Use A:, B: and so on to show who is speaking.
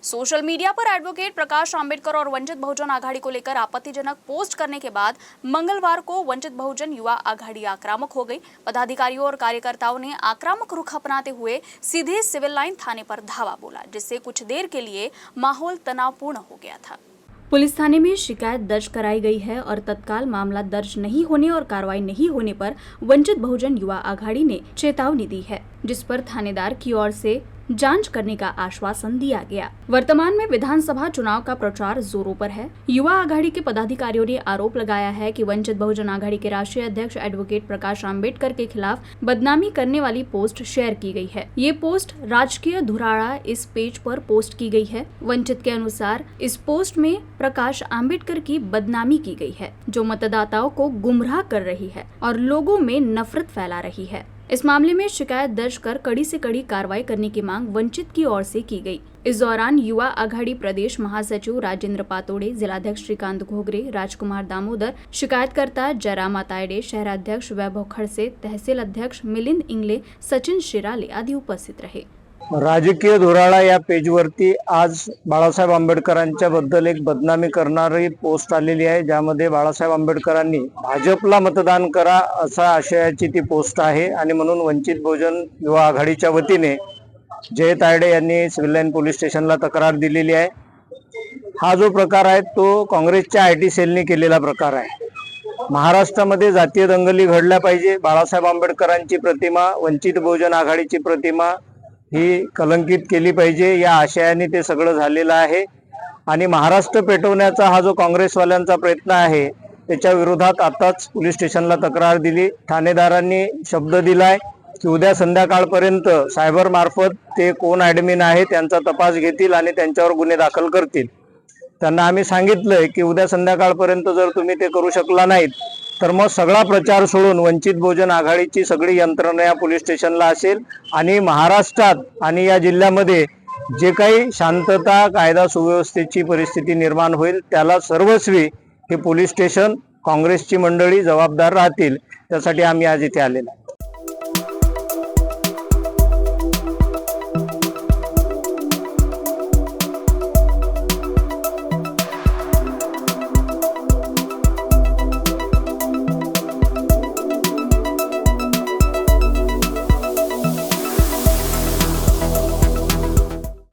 A: Social media पर advocate Prakash Ambedkar और वंचित बहुजन आघाड़ी को लेकर आपत्तिजनक पोस्ट करने के बाद मंगलवार को वंचित बहुजन युवा आघाड़ी आक्रामक हो गई। पदाधिकारियों और कार्यकर्ताओं ने आक्रामक रुख अपनाते हुए सीधे सिविल लाइन थाने पर धावा बोला, जिससे कुछ देर के लिए माहौल तनावपूर्ण हो गया था। पुलिस थाने में शिकायत दर्ज कराई गई है और तत्काल मामला दर्ज नहीं होने और कार्रवाई नहीं होने पर वंचित बहुजन युवा आघाड़ी ने चेतावनी दी है, जिस पर थानेदार की ओर से जांच करने का आश्वासन दिया गया। वर्तमान में विधानसभा चुनाव का प्रचार जोरों पर है। युवा आघाड़ी के पदाधिकारियों ने आरोप लगाया है कि वंचित बहुजन आघाड़ी के राष्ट्रीय अध्यक्ष एडवोकेट प्रकाश आंबेडकर के खिलाफ बदनामी करने वाली पोस्ट शेयर की गई है। ये पोस्ट राजकीय धुराड़ा इस पेज पर पोस्ट की गई है। वंचित के अनुसार इस पोस्ट में प्रकाश आंबेडकर की बदनामी की गई है, जो मतदाताओं को गुमराह कर रही है और लोगों में नफरत फैला रही है। इस मामले में शिकायत दर्ज कर कड़ी से कड़ी कार्रवाई करने की मांग वंचित की ओर से की गई। इस दौरान युवा आघाड़ी प्रदेश महासचिव राजेंद्र पातोड़े, जिलाध्यक्ष श्रीकांत घोगरे, राजकुमार दामोदर, शिकायतकर्ता जयराम तायडे, शहराध्यक्ष वैभव खड़से, तहसील अध्यक्ष मिलिंद इंगले, सचिन शिराले आदि उपस्थित रहे।
B: राजकीय धुराळा या पेजवरती आज बाळासाहेब आंबेडकरांच्या बद्दल एक बदनामी करणारी पोस्ट आलेली आहे, ज्यामध्ये बाळासाहेब आंबेडकरांनी भाजपला मतदान करा असा आशयाची ती पोस्ट आहे आणि म्हणून वंचित बहुजन युवा आघाडीच्या वतीने जय तायडे यांनी सिव्हिल लाईन पोलीस स्टेशनला तक्रार दिलेली आहे। हा जो प्रकार आहे तो काँग्रेसच्या आयटी सेलने केलेला प्रकार आहे। महाराष्ट्रामध्ये जातीय दंगली घडल्या पाहिजे, बाळासाहेब आंबेडकरांची प्रतिमा, वंचित बहुजन आघाडीची प्रतिमा ही कलंकित केली पाहिजे या आशयाने ते सगळं झालेलं आहे। आणि महाराष्ट्र पेटवण्याचा हा जो काँग्रेसवाल्यांचा प्रयत्न आहे त्याच्या विरोधात आताच पोलीस स्टेशनला तक्रार दिली। ठाणेदारांनी शब्द दिलाय की उद्या संध्याकाळपर्यंत सायबर मार्फत ते कोण ॲडमिन आहे त्यांचा तपास घेतील आणि त्यांच्यावर गुन्हे दाखल करतील। त्यांना आम्ही सांगितलंय की उद्या संध्याकाळपर्यंत जर तुम्ही ते करू शकला नाहीत तर मग सगळा प्रचार सोडून वंचित बहुजन आघाडीची सगळी यंत्रणा या पोलीस स्टेशनला असेल आणि महाराष्ट्रात आणि या जिल्ह्यामध्ये जे काही शांतता कायदा सुव्यवस्थेची परिस्थिती निर्माण होईल त्याला सर्वस्वी हे पोलीस स्टेशन काँग्रेसची मंडळी जबाबदार राहतील। त्यासाठी आम्ही आज इथे आलेलो